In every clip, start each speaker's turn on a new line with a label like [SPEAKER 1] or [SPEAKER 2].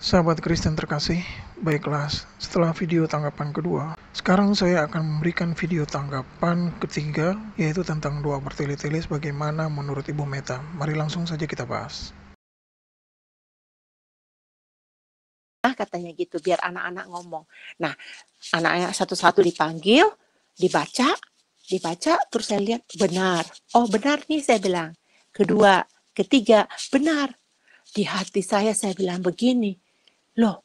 [SPEAKER 1] Sahabat Kristen terkasih, baiklah setelah video tanggapan kedua, sekarang saya akan memberikan video tanggapan ketiga, yaitu tentang doa bertele-tele bagaimana menurut Ibu Meta. Mari langsung saja kita bahas.
[SPEAKER 2] Katanya gitu, biar anak-anak ngomong. Nah, anak-anak satu-satu dipanggil, dibaca, terus saya lihat benar. Oh benar nih saya bilang. Kedua, ketiga, benar. Di hati saya bilang begini, loh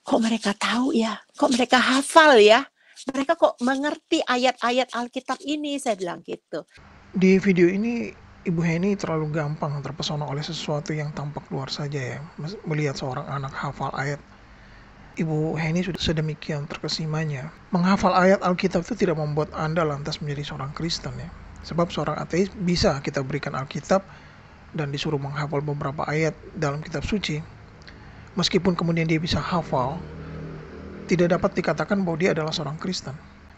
[SPEAKER 2] kok mereka tahu ya? Kok mereka hafal ya? Mereka kok mengerti ayat-ayat Alkitab ini? Saya bilang gitu.
[SPEAKER 1] Di video ini Ibu Heni terlalu gampang terpesona oleh sesuatu yang tampak luar saja ya. Melihat seorang anak hafal ayat, Ibu Heni sudah sedemikian terkesimanya. Menghafal ayat Alkitab itu tidak membuat Anda lantas menjadi seorang Kristen ya. Sebab seorang ateis bisa kita berikan Alkitab dan disuruh menghafal beberapa ayat dalam kitab suci. Meskipun kemudian dia bisa hafal, tidak dapat dikatakan bahwa dia adalah seorang Kristen.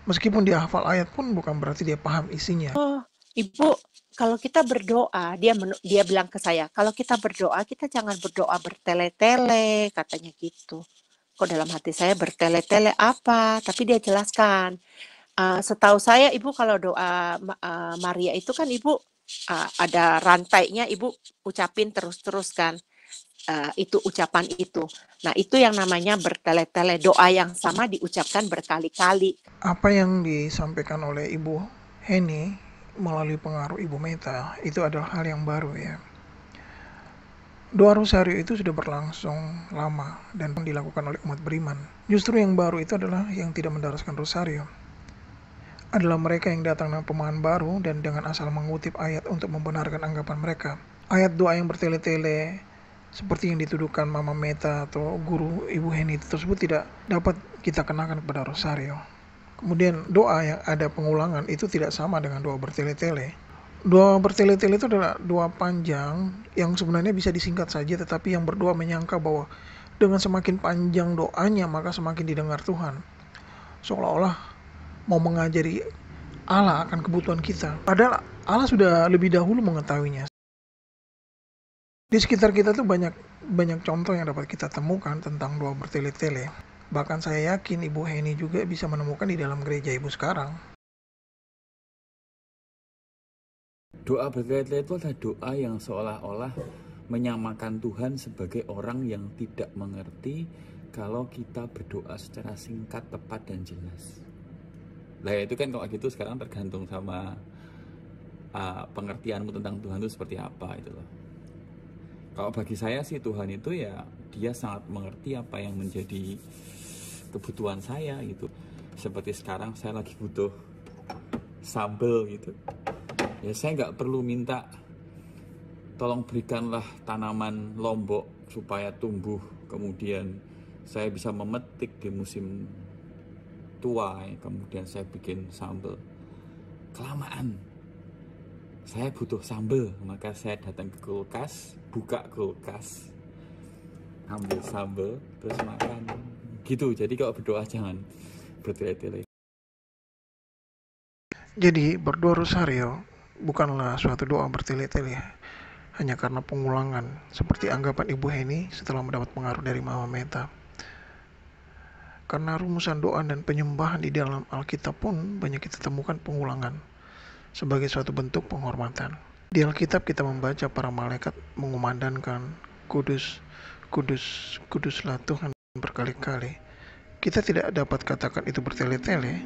[SPEAKER 1] Meskipun dia hafal ayat pun bukan berarti dia paham isinya.
[SPEAKER 2] Oh, Ibu, kalau kita berdoa, dia bilang ke saya, kalau kita berdoa, kita jangan berdoa bertele-tele, katanya gitu. Kok dalam hati saya bertele-tele apa? Tapi dia jelaskan. Setahu saya, Ibu kalau doa Maria itu kan Ibu ada rantainya, Ibu ucapin terus-terus kan. Itu ucapan itu. Nah, itu yang namanya bertele-tele. Doa yang sama diucapkan berkali-kali.
[SPEAKER 1] Apa yang disampaikan oleh Ibu Heni melalui pengaruh Ibu Meta itu adalah hal yang baru ya. Doa rosario itu sudah berlangsung lama dan dilakukan oleh umat beriman. Justru yang baru itu adalah yang tidak mendaraskan rosario. Adalah mereka yang datang dengan pemahaman baru dan dengan asal mengutip ayat untuk membenarkan anggapan mereka. Ayat doa yang bertele-tele seperti yang dituduhkan Mama Meta atau guru Ibu Heni tersebut tidak dapat kita kenakan kepada rosario. Kemudian doa yang ada pengulangan itu tidak sama dengan doa bertele-tele. Doa bertele-tele itu adalah doa panjang yang sebenarnya bisa disingkat saja, tetapi yang berdoa menyangka bahwa dengan semakin panjang doanya maka semakin didengar Tuhan. Seolah-olah mau mengajari Allah akan kebutuhan kita. Padahal Allah sudah lebih dahulu mengetahuinya. Di sekitar kita tuh banyak contoh yang dapat kita temukan tentang doa bertele-tele. Bahkan saya yakin Ibu Heni juga bisa menemukan di dalam gereja Ibu sekarang.
[SPEAKER 3] Doa bertele-tele itu adalah doa yang seolah-olah menyamakan Tuhan sebagai orang yang tidak mengerti kalau kita berdoa secara singkat, tepat, dan jelas. Nah itu kan kalau gitu sekarang tergantung sama pengertianmu tentang Tuhan itu seperti apa itu loh. Kalau bagi saya sih Tuhan itu ya dia sangat mengerti apa yang menjadi kebutuhan saya gitu. Seperti sekarang saya lagi butuh sambal gitu. Ya saya nggak perlu minta tolong berikanlah tanaman lombok supaya tumbuh, kemudian saya bisa memetik di musim tua, kemudian saya bikin sambal. Kelamaan. Saya butuh sambal, maka saya datang ke kulkas, buka kulkas, ambil sambal, terus makan. Gitu, jadi kalau berdoa jangan bertele-tele.
[SPEAKER 1] Jadi berdoa rosario bukanlah suatu doa bertele-tele hanya karena pengulangan seperti anggapan Ibu Heni setelah mendapat pengaruh dari Mama Meta. Karena rumusan doa dan penyembahan di dalam Alkitab pun banyak kita temukan pengulangan sebagai suatu bentuk penghormatan. Di Alkitab kita membaca para malaikat mengumandangkan kudus, kudus, kuduslah Tuhan berkali-kali. Kita tidak dapat katakan itu bertele-tele,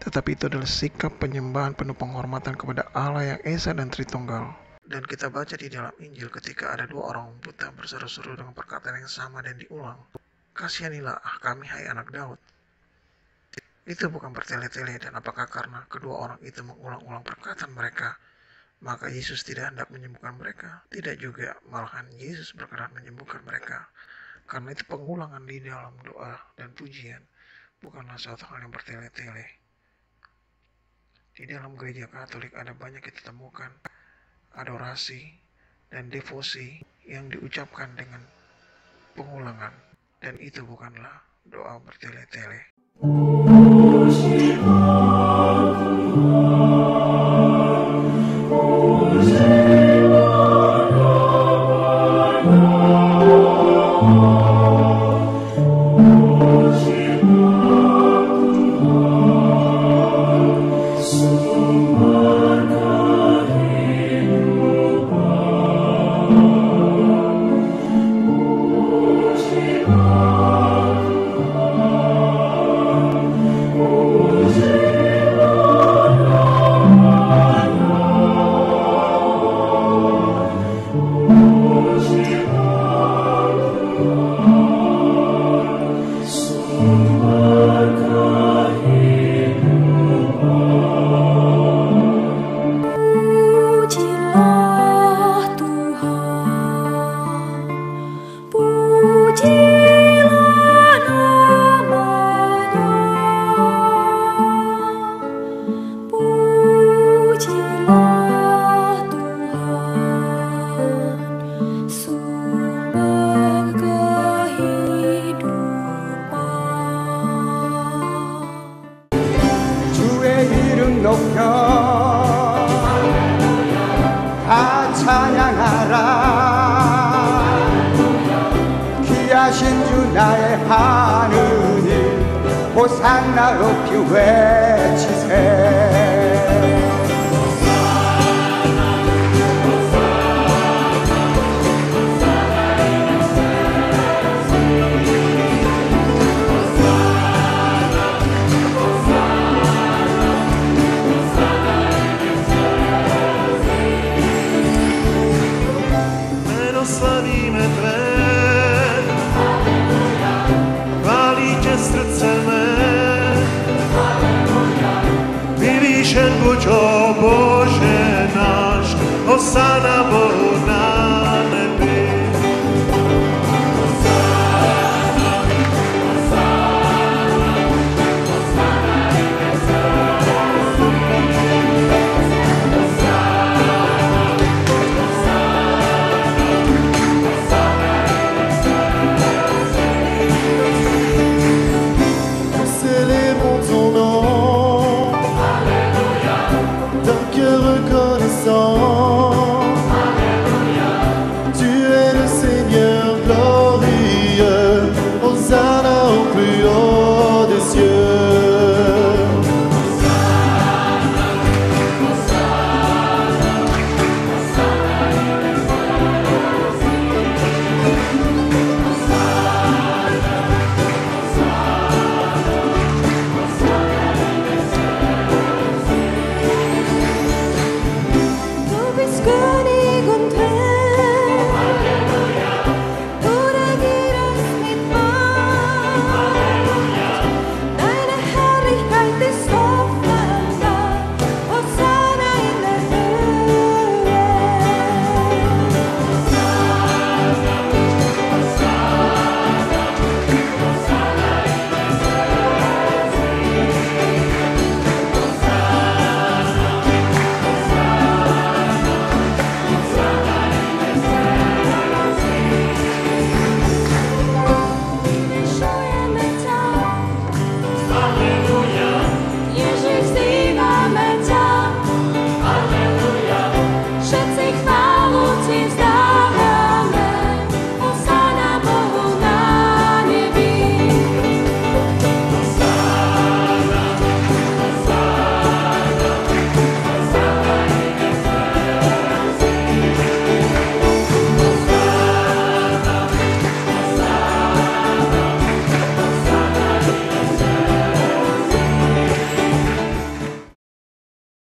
[SPEAKER 1] tetapi itu adalah sikap penyembahan penuh penghormatan kepada Allah yang Esa dan Tritunggal. Dan kita baca di dalam Injil ketika ada dua orang buta berseru-seru dengan perkataan yang sama dan diulang. Kasihanilah kami hai anak Daud. Itu bukan bertele-tele, dan apakah karena kedua orang itu mengulang-ulang perkataan mereka, maka Yesus tidak hendak menyembuhkan mereka? Tidak juga, malahan Yesus berkenan menyembuhkan mereka. Karena itu pengulangan di dalam doa dan pujian bukanlah suatu hal yang bertele-tele. Di dalam gereja Katolik ada banyak kita temukan adorasi dan devosi yang diucapkan dengan pengulangan, dan itu bukanlah doa bertele-tele.
[SPEAKER 4] 전능하신 주 나의 하느님 호산나 높이 외치세